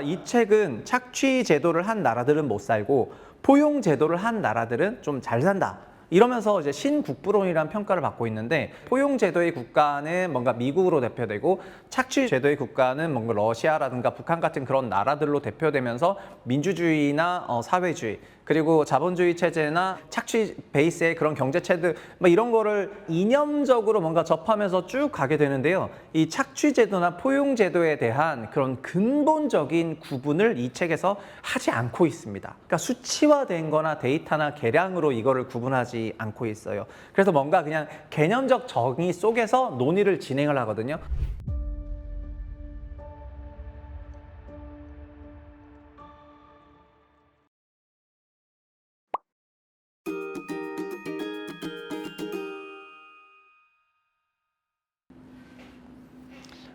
이 책은 착취 제도를 한 나라들은 못 살고 포용 제도를 한 나라들은 좀 잘 산다. 이러면서 이제 신국부론이라는 평가를 받고 있는데, 포용 제도의 국가는 뭔가 미국으로 대표되고 착취 제도의 국가는 뭔가 러시아라든가 북한 같은 그런 나라들로 대표되면서 민주주의나 사회주의, 그리고 자본주의 체제나 착취 베이스의 그런 경제 체제 뭐 이런 거를 이념적으로 뭔가 접하면서 쭉 가게 되는데요. 이 착취 제도나 포용 제도에 대한 그런 근본적인 구분을 이 책에서 하지 않고 있습니다. 그러니까 수치화된 거나 데이터나 계량으로 이거를 구분하지 않고 있어요. 그래서 뭔가 그냥 개념적 정의 속에서 논의를 진행을 하거든요.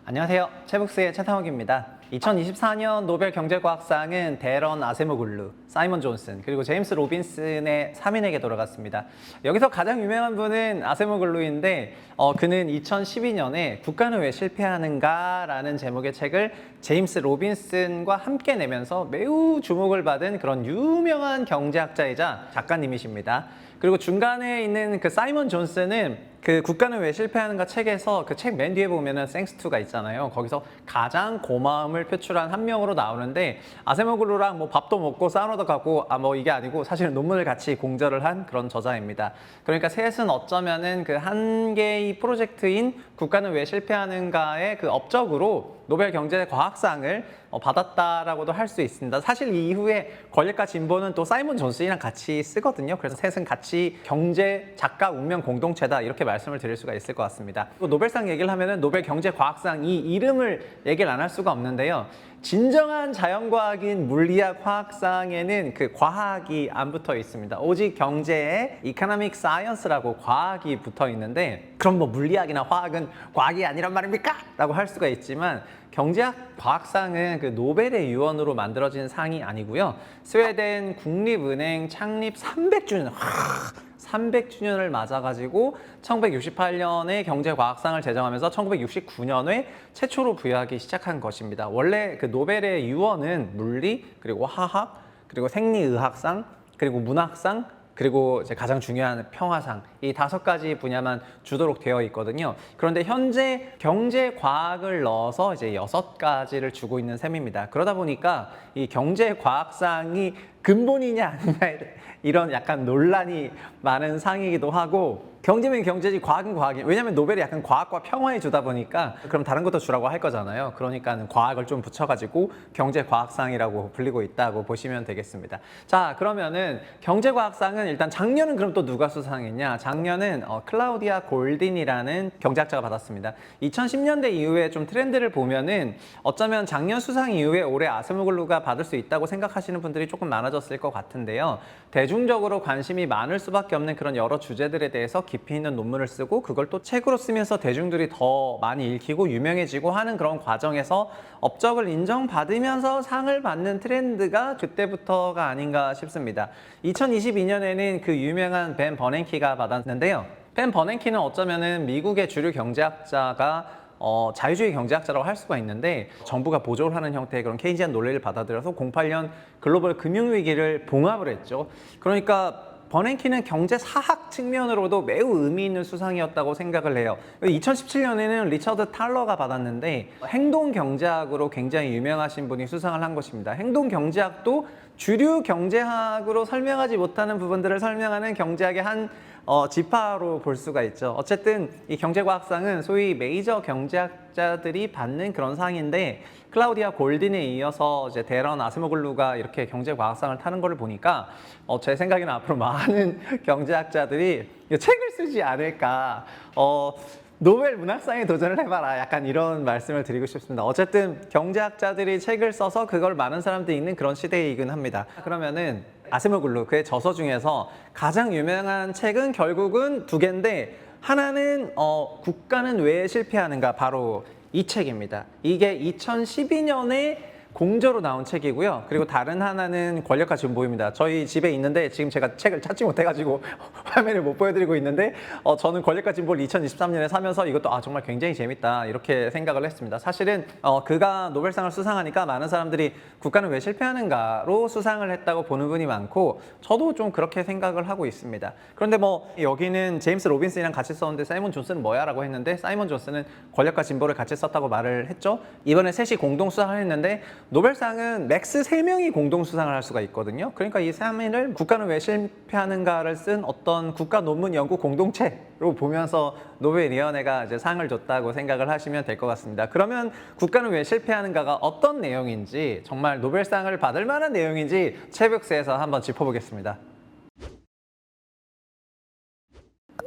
안녕하세요. 채북스의 최상욱입니다. 2024년 노벨 경제과학상은 데런 아세모글루, 사이먼 존슨, 그리고 제임스 로빈슨의 3인에게 돌아갔습니다. 여기서 가장 유명한 분은 아세모글루인데 그는 2012년에 국가는 왜 실패하는가? 라는 제목의 책을 제임스 로빈슨과 함께 내면서 매우 주목을 받은 그런 유명한 경제학자이자 작가님이십니다. 그리고 중간에 있는 그 사이먼 존슨은 그 국가는 왜 실패하는가 책에서 그 책 맨 뒤에 보면은 thanks to가 있잖아요. 거기서 가장 고마움을 표출한 한 명으로 나오는데, 아세모글루랑 뭐 밥도 먹고 사우나도 가고 뭐 이게 아니고 사실은 논문을 같이 공저를 한 그런 저자입니다. 그러니까 셋은 어쩌면은 그 한 개의 프로젝트인 국가는 왜 실패하는가의 그 업적으로 노벨 경제과학상을 받았다라고도 할 수 있습니다. 사실 이 이후에 권력과 진보는 또 사이먼 존슨이랑 같이 쓰거든요. 그래서 셋은 같이 경제 작가 운명 공동체다 이렇게 말씀을 드릴 수가 있을 것 같습니다. 또 노벨상 얘기를 하면은 노벨 경제과학상 이 이름을 얘기를 안 할 수가 없는데요. 진정한 자연과학인 물리학 화학상에는 그 과학이 안 붙어 있습니다. 오직 경제에 economic science라고 과학이 붙어 있는데, 그럼 뭐 물리학이나 화학은 과학이 아니란 말입니까? 라고 할 수가 있지만, 경제학 과학상은 그 노벨의 유언으로 만들어진 상이 아니고요. 스웨덴 국립은행 창립 300주년, 300주년을 맞아가지고 1968년에 경제과학상을 제정하면서 1969년에 최초로 부여하기 시작한 것입니다. 원래 그 노벨의 유언은 물리, 그리고 화학, 그리고 생리의학상, 그리고 문학상, 그리고 이제 가장 중요한 평화상, 이 5가지 분야만 주도록 되어 있거든요. 그런데 현재 경제과학을 넣어서 이제 6가지를 주고 있는 셈입니다. 그러다 보니까 이 경제과학상이 근본이냐 아니냐 이런 약간 논란이 많은 상이기도 하고, 경제면 경제지 과학은 과학이, 왜냐면 노벨이 약간 과학과 평화에 주다 보니까 그럼 다른 것도 주라고 할 거잖아요. 그러니까 과학을 좀 붙여가지고 경제과학상이라고 불리고 있다고 보시면 되겠습니다. 자, 그러면은 경제과학상은 일단 작년은 그럼 또 누가 수상했냐? 작년은 클라우디아 골딘이라는 경제학자가 받았습니다. 2010년대 이후에 좀 트렌드를 보면은 어쩌면 작년 수상 이후에 올해 아세모글루가 받을 수 있다고 생각하시는 분들이 조금 많아졌을 것 같은데요. 대중적으로 관심이 많을 수밖에 없는 그런 여러 주제들에 대해서 깊이 있는 논문을 쓰고 그걸 또 책으로 쓰면서 대중들이 더 많이 읽히고 유명해지고 하는 그런 과정에서 업적을 인정받으면서 상을 받는 트렌드가 그때부터가 아닌가 싶습니다. 2022년에는 그 유명한 벤 버냉키가 받았는데요. 벤 버냉키는 어쩌면은 미국의 주류 경제학자가 자유주의 경제학자라고 할 수가 있는데, 정부가 보조를 하는 형태의 그런 케인지안 논리를 받아들여서 08년 글로벌 금융위기를 봉합을 했죠. 그러니까 버냉키는 경제사학 측면으로도 매우 의미 있는 수상이었다고 생각을 해요. 2017년에는 리처드 탈러가 받았는데, 행동경제학으로 굉장히 유명하신 분이 수상을 한 것입니다. 행동경제학도 주류 경제학으로 설명하지 못하는 부분들을 설명하는 경제학의 한 지파로 볼 수가 있죠. 어쨌든 이 경제과학상은 소위 메이저 경제학자들이 받는 그런 상인데, 클라우디아 골딘에 이어서 이제 데런 아세모글루가 이렇게 경제과학상을 타는 거를 보니까 제 생각에는 앞으로 많은 경제학자들이 책을 쓰지 않을까. 노벨 문학상에 도전을 해봐라, 약간 이런 말씀을 드리고 싶습니다. 어쨌든 경제학자들이 책을 써서 그걸 많은 사람들이 읽는 그런 시대이긴 합니다. 그러면은 아세모글루 그의 저서 중에서 가장 유명한 책은 결국은 2개인데, 하나는 국가는 왜 실패하는가, 바로 이 책입니다. 이게 2012년에 공저로 나온 책이고요. 그리고 다른 하나는 권력과 진보입니다. 저희 집에 있는데 지금 제가 책을 찾지 못해가지고 화면을 못 보여드리고 있는데 저는 권력과 진보를 2023년에 사면서 이것도 정말 굉장히 재밌다 이렇게 생각을 했습니다. 사실은 그가 노벨상을 수상하니까 많은 사람들이 국가는 왜 실패하는가로 수상을 했다고 보는 분이 많고 저도 좀 그렇게 생각을 하고 있습니다. 그런데 뭐 여기는 제임스 로빈슨이랑 같이 썼는데 사이먼 존슨은 뭐야? 라고 했는데 사이먼 존슨은 권력과 진보를 같이 썼다고 말을 했죠. 이번에 셋이 공동 수상을 했는데 노벨상은 맥스 3명이 공동 수상을 할 수가 있거든요. 그러니까 이 3인을 국가는 왜 실패하는가를 쓴 어떤 국가 논문 연구 공동체로 보면서 노벨위원회가 이제 상을 줬다고 생각을 하시면 될 것 같습니다. 그러면 국가는 왜 실패하는가가 어떤 내용인지 정말 노벨상을 받을 만한 내용인지 채북스에서 한번 짚어보겠습니다.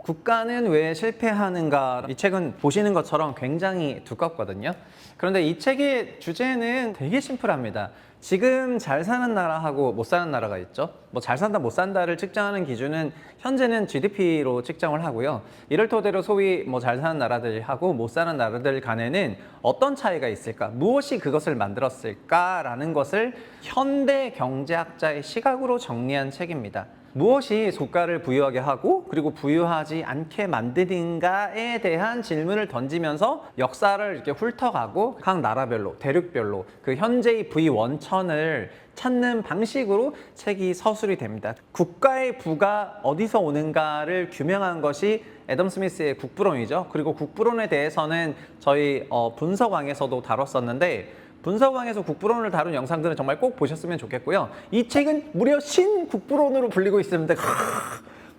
국가는 왜 실패하는가? 이 책은 보시는 것처럼 굉장히 두껍거든요. 그런데 이 책의 주제는 되게 심플합니다. 지금 잘 사는 나라하고 못 사는 나라가 있죠. 뭐 잘 산다 못 산다를 측정하는 기준은 현재는 GDP로 측정을 하고요. 이를 토대로 소위 뭐 잘 사는 나라들하고 못 사는 나라들 간에는 어떤 차이가 있을까? 무엇이 그것을 만들었을까라는 것을 현대 경제학자의 시각으로 정리한 책입니다. 무엇이 국가를 부유하게 하고 그리고 부유하지 않게 만드는가에 대한 질문을 던지면서 역사를 이렇게 훑어가고 각 나라별로 대륙별로 그 현재의 부의 원천을 찾는 방식으로 책이 서술이 됩니다. 국가의 부가 어디서 오는가를 규명한 것이 애덤 스미스의 국부론이죠. 그리고 국부론에 대해서는 저희 분석왕에서도 다뤘었는데 분석왕에서 국부론을 다룬 영상들은 정말 꼭 보셨으면 좋겠고요. 이 책은 무려 신국부론으로 불리고 있습니다.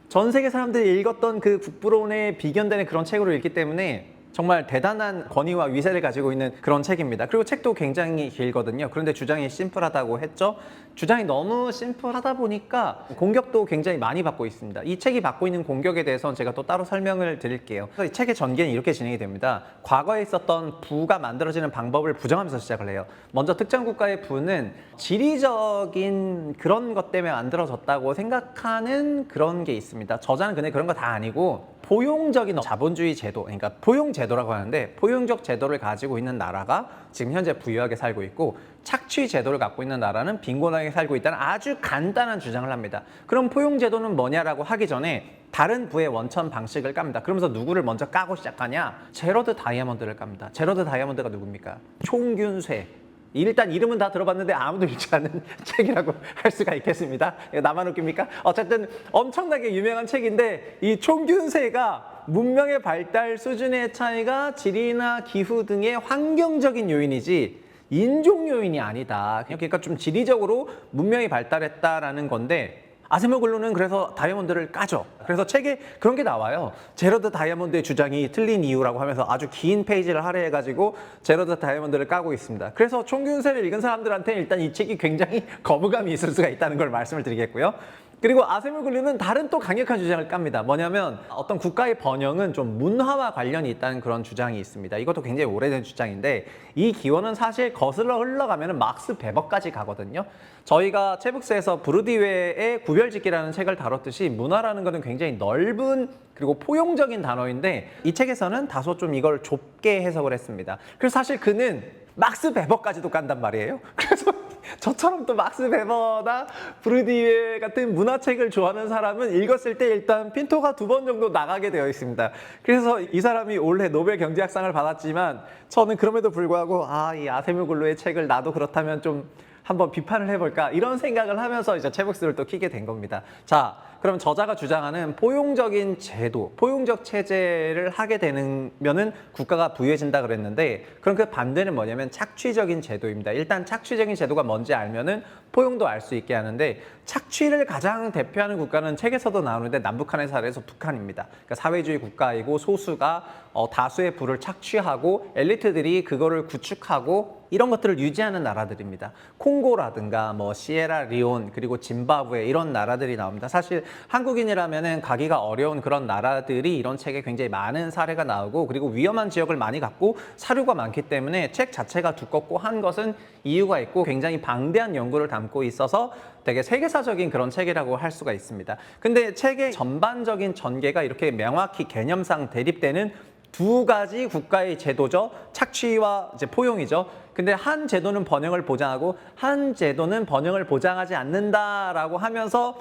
전 세계 사람들이 읽었던 그 국부론에 비견되는 그런 책으로 읽기 때문에 정말 대단한 권위와 위세를 가지고 있는 그런 책입니다. 그리고 책도 굉장히 길거든요. 그런데 주장이 심플하다고 했죠. 주장이 너무 심플하다 보니까 공격도 굉장히 많이 받고 있습니다. 이 책이 받고 있는 공격에 대해서는 제가 또 따로 설명을 드릴게요. 그래서 이 책의 전개는 이렇게 진행이 됩니다. 과거에 있었던 부가 만들어지는 방법을 부정하면서 시작을 해요. 먼저 특정 국가의 부는 지리적인 그런 것 때문에 만들어졌다고 생각하는 그런 게 있습니다. 저자는 근데 그런 거 다 아니고 포용적인 자본주의 제도, 그러니까 포용 제도라고 하는데 포용적 제도를 가지고 있는 나라가 지금 현재 부유하게 살고 있고 착취 제도를 갖고 있는 나라는 빈곤하게 살고 있다는 아주 간단한 주장을 합니다. 그럼 포용 제도는 뭐냐라고 하기 전에 다른 부의 원천 방식을 깝니다. 그러면서 누구를 먼저 까고 시작하냐? 제러드 다이아몬드를 깝니다. 제러드 다이아몬드가 누굽니까? 총균쇠. 일단 이름은 다 들어봤는데 아무도 읽지 않은 책이라고 할 수가 있겠습니다. 나만 웃깁니까? 어쨌든 엄청나게 유명한 책인데 이 총균세가 문명의 발달 수준의 차이가 지리나 기후 등의 환경적인 요인이지 인종 요인이 아니다. 그러니까 좀 지리적으로 문명이 발달했다라는 건데 아세모글루는 그래서 다이아몬드를 까죠. 그래서 책에 그런 게 나와요. 제러드 다이아몬드의 주장이 틀린 이유라고 하면서 아주 긴 페이지를 할애해가지고 제러드 다이아몬드를 까고 있습니다. 그래서 총균세를 읽은 사람들한테 일단 이 책이 굉장히 거부감이 있을 수가 있다는 걸 말씀을 드리겠고요. 그리고 아세모글루는 다른 또 강력한 주장을 깝니다. 뭐냐면 어떤 국가의 번영은 좀 문화와 관련이 있다는 그런 주장이 있습니다. 이것도 굉장히 오래된 주장인데 이 기원은 사실 거슬러 흘러가면 막스 베버까지 가거든요. 저희가 채북스에서 부르디웨의 구별짓기라는 책을 다뤘듯이 문화라는 것은 굉장히 넓은 그리고 포용적인 단어인데 이 책에서는 다소 좀 이걸 좁게 해석을 했습니다. 그래서 사실 그는 막스 베버까지도 깐단 말이에요. 그래서 저처럼 또 막스 베버나 부르디웨 같은 문화책을 좋아하는 사람은 읽었을 때 일단 핀토가 2번 정도 나가게 되어 있습니다. 그래서 이 사람이 올해 노벨 경제학상을 받았지만 저는 그럼에도 불구하고 이 아세모글루의 책을 나도 그렇다면 좀 한번 비판을 해볼까 이런 생각을 하면서 이제 채북스를 또 키게 된 겁니다. 자, 그럼 저자가 주장하는 포용적인 제도, 포용적 체제를 하게 되면은 국가가 부유해진다 그랬는데 그럼 그 반대는 뭐냐면 착취적인 제도입니다. 일단 착취적인 제도가 뭔지 알면은 포용도 알 수 있게 하는데 착취를 가장 대표하는 국가는 책에서도 나오는데 남북한의 사례에서 북한입니다. 그러니까 사회주의 국가이고 소수가 다수의 부를 착취하고 엘리트들이 그거를 구축하고 이런 것들을 유지하는 나라들입니다. 콩고라든가 뭐 시에라리온 그리고 짐바브웨 이런 나라들이 나옵니다. 사실 한국인이라면은 가기가 어려운 그런 나라들이 이런 책에 굉장히 많은 사례가 나오고 그리고 위험한 지역을 많이 갖고 사료가 많기 때문에 책 자체가 두껍고 한 것은 이유가 있고 굉장히 방대한 연구를 담고 있어서 되게 세계사적인 그런 책이라고 할 수가 있습니다. 근데 책의 전반적인 전개가 이렇게 명확히 개념상 대립되는 두 가지 국가의 제도죠. 착취와 이제 포용이죠. 근데 한 제도는 번영을 보장하고 한 제도는 번영을 보장하지 않는다라고 하면서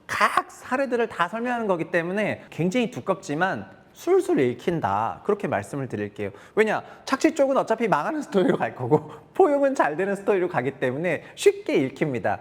각 사례들을 다 설명하는 거기 때문에 굉장히 두껍지만 술술 읽힌다. 그렇게 말씀을 드릴게요. 왜냐? 착취 쪽은 어차피 망하는 스토리로 갈 거고 포용은 잘 되는 스토리로 가기 때문에 쉽게 읽힙니다.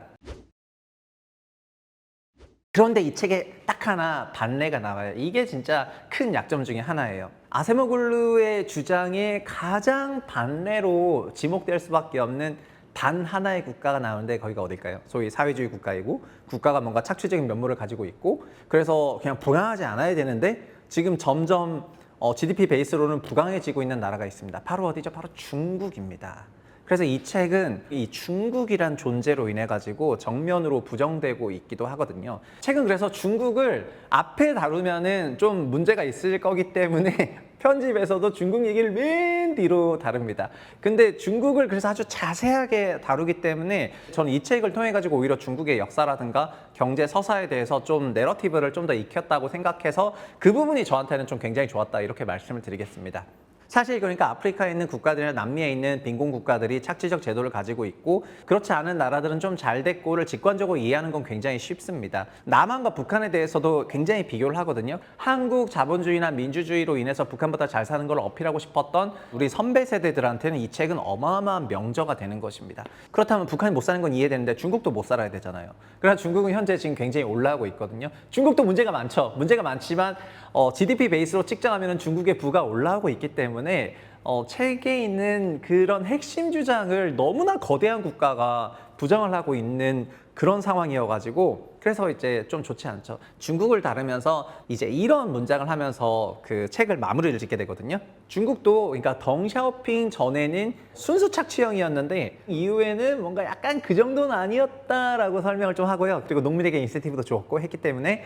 그런데 이 책에 딱 하나 반례가 나와요. 이게 진짜 큰 약점 중에 하나예요. 아세모글루의 주장에 가장 반례로 지목될 수밖에 없는 단 하나의 국가가 나오는데 거기가 어딜까요? 소위 사회주의 국가이고 국가가 뭔가 착취적인 면모를 가지고 있고 그래서 그냥 불안하지 않아야 되는데 지금 점점 GDP 베이스로는 부강해지고 있는 나라가 있습니다. 바로 어디죠? 바로 중국입니다. 그래서 이 책은 이 중국이란 존재로 인해 가지고 정면으로 부정되고 있기도 하거든요. 책은 그래서 중국을 앞에 다루면은 좀 문제가 있을 거기 때문에 편집에서도 중국 얘기를 맨 뒤로 다룹니다. 근데 중국을 그래서 아주 자세하게 다루기 때문에 저는 이 책을 통해 가지고 오히려 중국의 역사라든가 경제 서사에 대해서 좀 내러티브를 좀 더 익혔다고 생각해서 그 부분이 저한테는 좀 굉장히 좋았다 이렇게 말씀을 드리겠습니다. 사실 그러니까 아프리카에 있는 국가들이나 남미에 있는 빈곤 국가들이 착취적 제도를 가지고 있고 그렇지 않은 나라들은 좀 잘 됐고를 직관적으로 이해하는 건 굉장히 쉽습니다. 남한과 북한에 대해서도 굉장히 비교를 하거든요. 한국 자본주의나 민주주의로 인해서 북한보다 잘 사는 걸 어필하고 싶었던 우리 선배 세대들한테는 이 책은 어마어마한 명저가 되는 것입니다. 그렇다면 북한이 못 사는 건 이해되는데 중국도 못 살아야 되잖아요. 그러나 중국은 현재 지금 굉장히 올라가고 있거든요. 중국도 문제가 많죠. 문제가 많지만 GDP 베이스로 측정하면 중국의 부가 올라오고 있기 때문에 책에 있는 그런 핵심 주장을 너무나 거대한 국가가 부정을 하고 있는 그런 상황이어가지고 그래서 이제 좀 좋지 않죠. 중국을 다루면서 이제 이런 문장을 하면서 그 책을 마무리를 짓게 되거든요. 중국도 그러니까 덩샤오핑 전에는 순수 착취형이었는데 이후에는 뭔가 약간 그 정도는 아니었다라고 설명을 좀 하고요. 그리고 농민에게 인센티브도 줬고 했기 때문에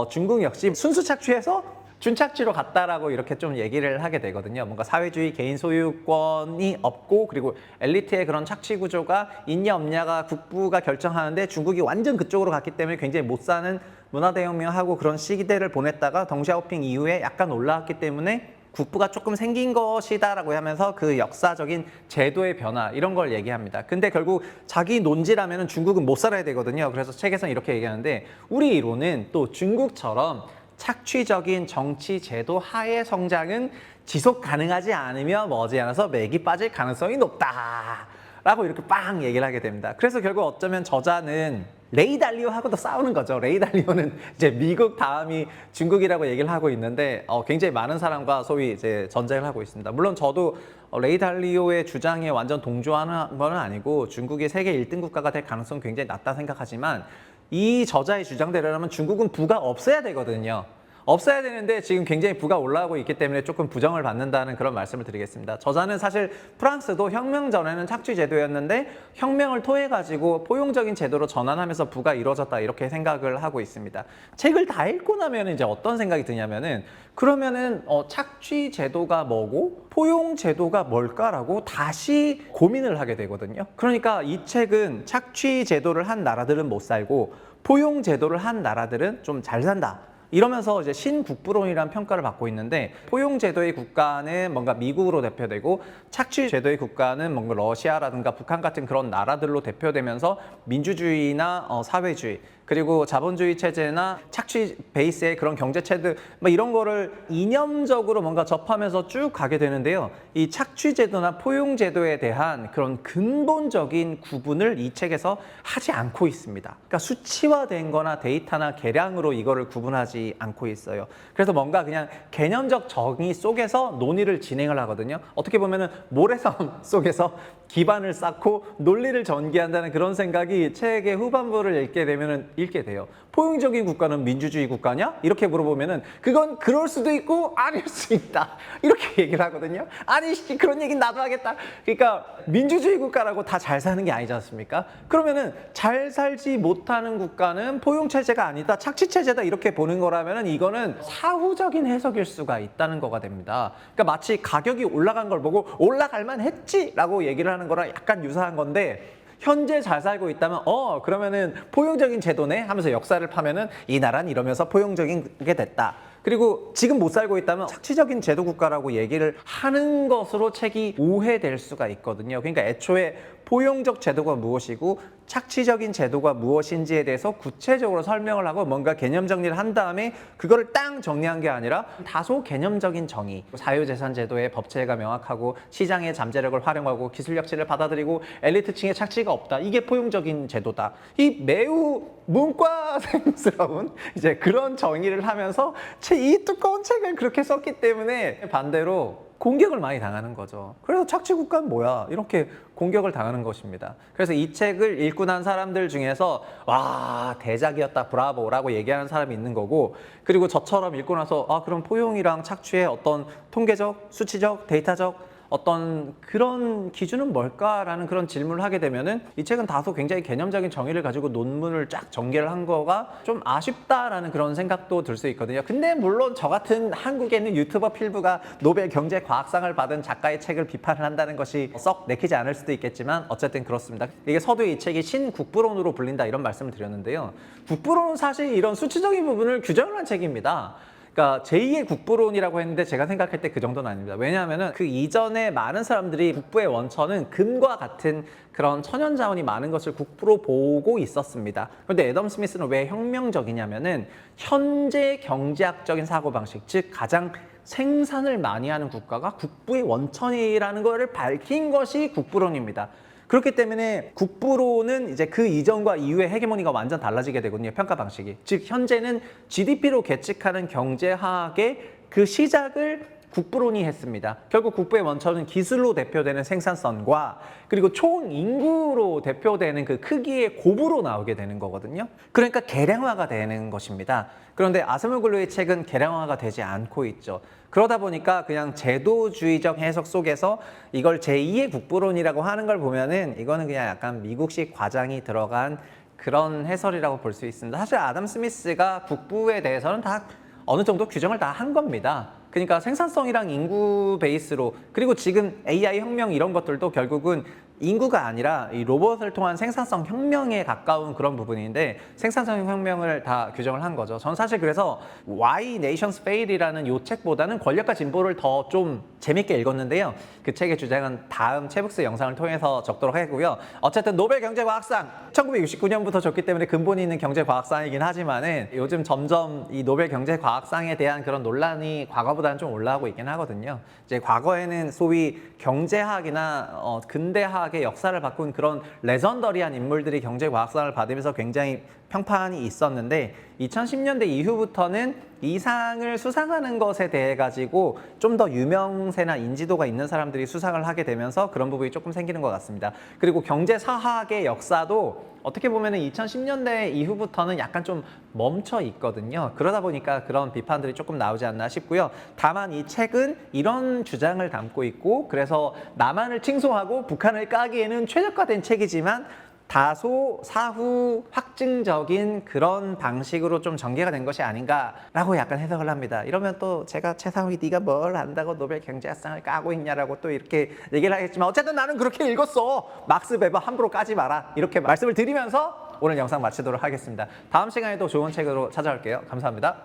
중국 역시 순수 착취에서 준착취로 갔다라고 이렇게 좀 얘기를 하게 되거든요. 뭔가 사회주의 개인 소유권이 없고 그리고 엘리트의 그런 착취 구조가 있냐 없냐가 국부가 결정하는데 중국이 완전 그쪽으로 갔기 때문에 굉장히 못 사는 문화대혁명하고 그런 시기대를 보냈다가 덩샤오핑 이후에 약간 올라왔기 때문에 국부가 조금 생긴 것이다라고 하면서 그 역사적인 제도의 변화 이런 걸 얘기합니다. 근데 결국 자기 논지라면 중국은 못 살아야 되거든요. 그래서 책에서는 이렇게 얘기하는데 우리 이론은 또 중국처럼 착취적인 정치 제도 하의 성장은 지속 가능하지 않으며 머지않아서 맥이 빠질 가능성이 높다 라고 이렇게 빵 얘기를 하게 됩니다. 그래서 결국 어쩌면 저자는 레이 달리오하고도 싸우는 거죠. 레이 달리오는 이제 미국 다음이 중국이라고 얘기를 하고 있는데 굉장히 많은 사람과 소위 이제 전쟁을 하고 있습니다. 물론 저도 레이 달리오의 주장에 완전 동조하는 건 아니고 중국이 세계 1등 국가가 될 가능성은 굉장히 낮다 생각하지만 이 저자의 주장대로라면 중국은 부가 없어야 되거든요. 없어야 되는데 지금 굉장히 부가 올라가고 있기 때문에 조금 부정을 받는다는 그런 말씀을 드리겠습니다. 저자는 사실 프랑스도 혁명 전에는 착취 제도였는데 혁명을 통해 가지고 포용적인 제도로 전환하면서 부가 이루어졌다 이렇게 생각을 하고 있습니다. 책을 다 읽고 나면 이제 어떤 생각이 드냐면은 그러면은 착취 제도가 뭐고 포용 제도가 뭘까라고 다시 고민을 하게 되거든요. 그러니까 이 책은 착취 제도를 한 나라들은 못 살고 포용 제도를 한 나라들은 좀 잘 산다. 이러면서 이제 신국부론이라는 평가를 받고 있는데 포용 제도의 국가는 뭔가 미국으로 대표되고 착취 제도의 국가는 뭔가 러시아라든가 북한 같은 그런 나라들로 대표되면서 민주주의나 사회주의 그리고 자본주의 체제나 착취 베이스의 그런 경제 체제 뭐 이런 거를 이념적으로 뭔가 접하면서 쭉 가게 되는데요. 이 착취 제도나 포용 제도에 대한 그런 근본적인 구분을 이 책에서 하지 않고 있습니다. 그러니까 수치화된 거나 데이터나 계량으로 이거를 구분하지 않고 있어요. 그래서 뭔가 그냥 개념적 정의 속에서 논의를 진행을 하거든요. 어떻게 보면은 모래성 속에서 기반을 쌓고 논리를 전개한다는 그런 생각이 책의 후반부를 읽게 되면은 읽게 돼요. 포용적인 국가는 민주주의 국가냐? 이렇게 물어보면은 그건 그럴 수도 있고 아닐 수 있다. 이렇게 얘기를 하거든요. 아니 그런 얘기는 나도 하겠다. 그러니까 민주주의 국가라고 다 잘 사는 게 아니지 않습니까? 그러면은 잘 살지 못하는 국가는 포용 체제가 아니다. 착취 체제다. 이렇게 보는 거라면은 이거는 사후적인 해석일 수가 있다는 거가 됩니다. 그러니까 마치 가격이 올라간 걸 보고 올라갈 만했지라고 얘기를 하는 거랑 약간 유사한 건데 현재 잘 살고 있다면 그러면은 포용적인 제도네 하면서 역사를 파면은 이 나라는 이러면서 포용적인 게 됐다. 그리고 지금 못 살고 있다면 착취적인 제도 국가라고 얘기를 하는 것으로 책이 오해될 수가 있거든요. 그러니까 애초에 포용적 제도가 무엇이고 착취적인 제도가 무엇인지에 대해서 구체적으로 설명을 하고 뭔가 개념 정리를 한 다음에 그거를 땅 정리한 게 아니라 다소 개념적인 정의, 사유재산 제도의 법체가 명확하고 시장의 잠재력을 활용하고 기술 혁신을 받아들이고 엘리트층의 착취가 없다. 이게 포용적인 제도다. 이 매우 문과생스러운 이제 그런 정의를 하면서 이 두꺼운 책을 그렇게 썼기 때문에 반대로 공격을 많이 당하는 거죠. 그래서 착취국가는 뭐야? 이렇게 공격을 당하는 것입니다. 그래서 이 책을 읽고 난 사람들 중에서 와, 대작이었다, 브라보라고 얘기하는 사람이 있는 거고, 그리고 저처럼 읽고 나서 아, 그럼 포용이랑 착취의 어떤 통계적, 수치적, 데이터적 어떤 그런 기준은 뭘까라는 그런 질문을 하게 되면은 이 책은 다소 굉장히 개념적인 정의를 가지고 논문을 쫙 전개를 한 거가 좀 아쉽다라는 그런 생각도 들 수 있거든요. 근데 물론 저 같은 한국에 있는 유튜버 필부가 노벨 경제과학상을 받은 작가의 책을 비판을 한다는 것이 썩 내키지 않을 수도 있겠지만 어쨌든 그렇습니다. 이게 서두에 이 책이 신국부론으로 불린다 이런 말씀을 드렸는데요. 국부론은 사실 이런 수치적인 부분을 규정을 한 책입니다. 그러니까 제2의 국부론이라고 했는데 제가 생각할 때 그 정도는 아닙니다. 왜냐하면 그 이전에 많은 사람들이 국부의 원천은 금과 같은 그런 천연자원이 많은 것을 국부로 보고 있었습니다. 그런데 애덤 스미스는 왜 혁명적이냐면은 현재 경제학적인 사고방식, 즉 가장 생산을 많이 하는 국가가 국부의 원천이라는 것을 밝힌 것이 국부론입니다. 그렇기 때문에 국부론은 이제 그 이전과 이후의 헤게모니가 완전 달라지게 되거든요. 평가 방식이. 즉 현재는 GDP로 계측하는 경제학의 그 시작을 국부론이 했습니다. 결국 국부의 원천은 기술로 대표되는 생산성과 그리고 총 인구로 대표되는 그 크기의 곱으로 나오게 되는 거거든요. 그러니까 계량화가 되는 것입니다. 그런데 아세모글루의 책은 계량화가 되지 않고 있죠. 그러다 보니까 그냥 제도주의적 해석 속에서 이걸 제2의 국부론이라고 하는 걸 보면은 이거는 그냥 약간 미국식 과장이 들어간 그런 해설이라고 볼 수 있습니다. 사실 아담 스미스가 국부에 대해서는 다 어느 정도 규정을 다 한 겁니다. 그러니까 생산성이랑 인구 베이스로, 그리고 지금 AI 혁명 이런 것들도 결국은 인구가 아니라 이 로봇을 통한 생산성 혁명에 가까운 그런 부분인데 생산성 혁명을 다 규정을 한 거죠. 전 사실 그래서 Why Nations Fail이라는 이 책보다는 권력과 진보를 더 좀 재밌게 읽었는데요. 그 책의 주장은 다음 채북스 영상을 통해서 적도록 하고요. 어쨌든 노벨 경제과학상 1969년부터 줬기 때문에 근본이 있는 경제과학상이긴 하지만은 요즘 점점 이 노벨 경제과학상에 대한 그런 논란이 과거보다는 좀 올라오고 있긴 하거든요. 이제 과거에는 소위 경제학이나 근대학의 역사를 바꾼 그런 레전더리한 인물들이 경제과학상을 받으면서 굉장히 평판이 있었는데 2010년대 이후부터는 이 상을 수상하는 것에 대해 가지고 좀 더 유명세나 인지도가 있는 사람들이 수상을 하게 되면서 그런 부분이 조금 생기는 것 같습니다. 그리고 경제사학의 역사도 어떻게 보면 2010년대 이후부터는 약간 좀 멈춰 있거든요. 그러다 보니까 그런 비판들이 조금 나오지 않나 싶고요. 다만 이 책은 이런 주장을 담고 있고 그래서 남한을 칭송하고 북한을 까기에는 최적화된 책이지만 다소 사후 확증적인 그런 방식으로 좀 전개가 된 것이 아닌가라고 약간 해석을 합니다. 이러면 또 제가 최상위 네가 뭘 안다고 노벨 경제학상을 까고 있냐라고 또 이렇게 얘기를 하겠지만 어쨌든 나는 그렇게 읽었어. 막스 베버 함부로 까지 마라. 이렇게 말씀을 드리면서 오늘 영상 마치도록 하겠습니다. 다음 시간에 또 좋은 책으로 찾아올게요. 감사합니다.